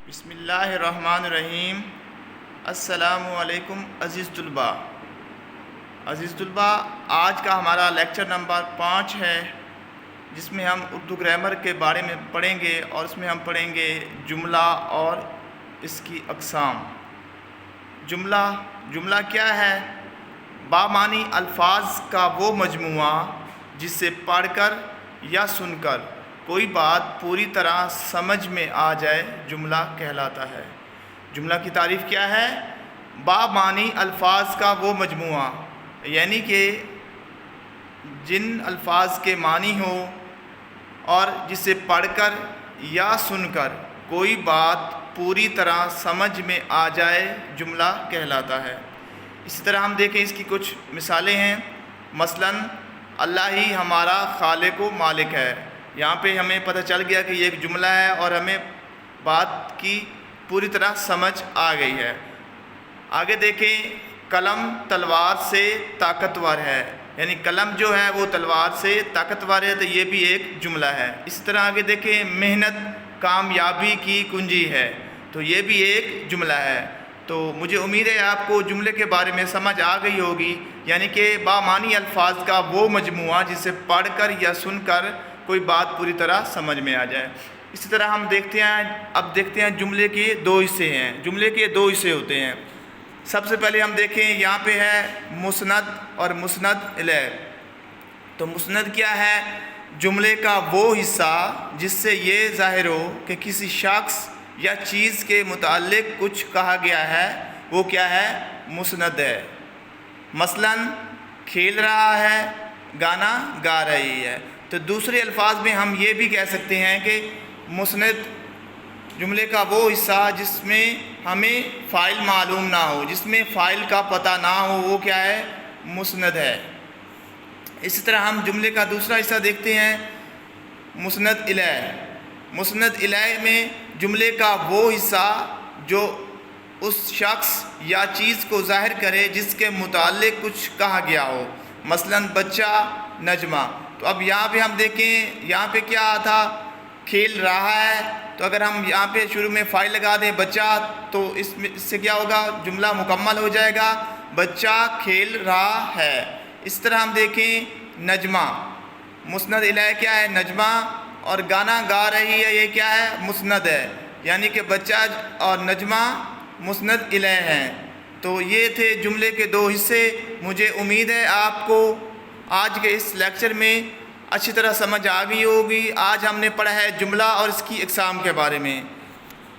بسم اللہ الرحمن الرحیم۔ السلام علیکم عزیز طلباء، آج کا ہمارا لیکچر نمبر 5 ہے، جس میں ہم اردو گرامر کے بارے میں پڑھیں گے، اور اس میں ہم پڑھیں گے جملہ اور اس کی اقسام۔ جملہ کیا ہے؟ بامعنی الفاظ کا وہ مجموعہ جس سے پڑھ کر یا سن کر کوئی بات پوری طرح سمجھ میں آ جائے جملہ کہلاتا ہے۔ جملہ کی تعریف کیا ہے؟ بامعنی الفاظ کا وہ مجموعہ، یعنی کہ جن الفاظ کے معنی ہو اور جسے پڑھ کر یا سن کر کوئی بات پوری طرح سمجھ میں آ جائے جملہ کہلاتا ہے۔ اسی طرح ہم دیکھیں اس کی کچھ مثالیں ہیں۔ مثلا اللہ ہی ہمارا خالق و مالک ہے، یہاں پہ ہمیں پتہ چل گیا کہ یہ ایک جملہ ہے اور ہمیں بات کی پوری طرح سمجھ آ گئی ہے۔ آگے دیکھیں، قلم تلوار سے طاقتور ہے، یعنی قلم جو ہے وہ تلوار سے طاقتور ہے، تو یہ بھی ایک جملہ ہے۔ اس طرح آگے دیکھیں، محنت کامیابی کی کنجی ہے، تو یہ بھی ایک جملہ ہے۔ تو مجھے امید ہے آپ کو جملے کے بارے میں سمجھ آ گئی ہوگی، یعنی کہ بامعنی الفاظ کا وہ مجموعہ جسے پڑھ کر یا سن کر کوئی بات پوری طرح سمجھ میں آ جائے۔ اسی طرح ہم دیکھتے ہیں جملے کے دو حصے ہیں۔ جملے کے دو حصے ہوتے ہیں۔ سب سے پہلے ہم دیکھیں، یہاں پہ ہے مسند اور مسند الیہ۔ تو مسند کیا ہے؟ جملے کا وہ حصہ جس سے یہ ظاہر ہو کہ کسی شخص یا چیز کے متعلق کچھ کہا گیا ہے، وہ کیا ہے؟ مسند ہے۔ مثلا کھیل رہا ہے، گانا گا رہی ہے۔ تو دوسرے الفاظ میں ہم یہ بھی کہہ سکتے ہیں کہ مسند جملے کا وہ حصہ جس میں ہمیں فاعل معلوم نہ ہو، جس میں فاعل کا پتہ نہ ہو، وہ کیا ہے؟ مسند ہے۔ اسی طرح ہم جملے کا دوسرا حصہ دیکھتے ہیں، مسند الیہ۔ مسند الیہ میں جملے کا وہ حصہ جو اس شخص یا چیز کو ظاہر کرے جس کے متعلق کچھ کہا گیا ہو۔ مثلا بچہ نجمہ۔ تو اب یہاں پہ ہم دیکھیں، یہاں پہ کیا تھا؟ کھیل رہا ہے، تو اگر ہم یہاں پہ شروع میں فاعل لگا دیں بچہ، تو اس سے کیا ہوگا؟ جملہ مکمل ہو جائے گا، بچہ کھیل رہا ہے۔ اس طرح ہم دیکھیں نجمہ، مسند الیہ کیا ہے؟ نجمہ، اور گانا گا رہی ہے، یہ کیا ہے؟ مسند ہے، یعنی کہ بچہ اور نجمہ مسند الیہ ہیں۔ تو یہ تھے جملے کے دو حصے۔ مجھے امید ہے آپ کو آج کے اس لیکچر میں اچھی طرح سمجھ آ گئی ہوگی۔ آج ہم نے پڑھا ہے جملہ اور اس کی اقسام کے بارے میں۔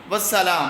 والسلام۔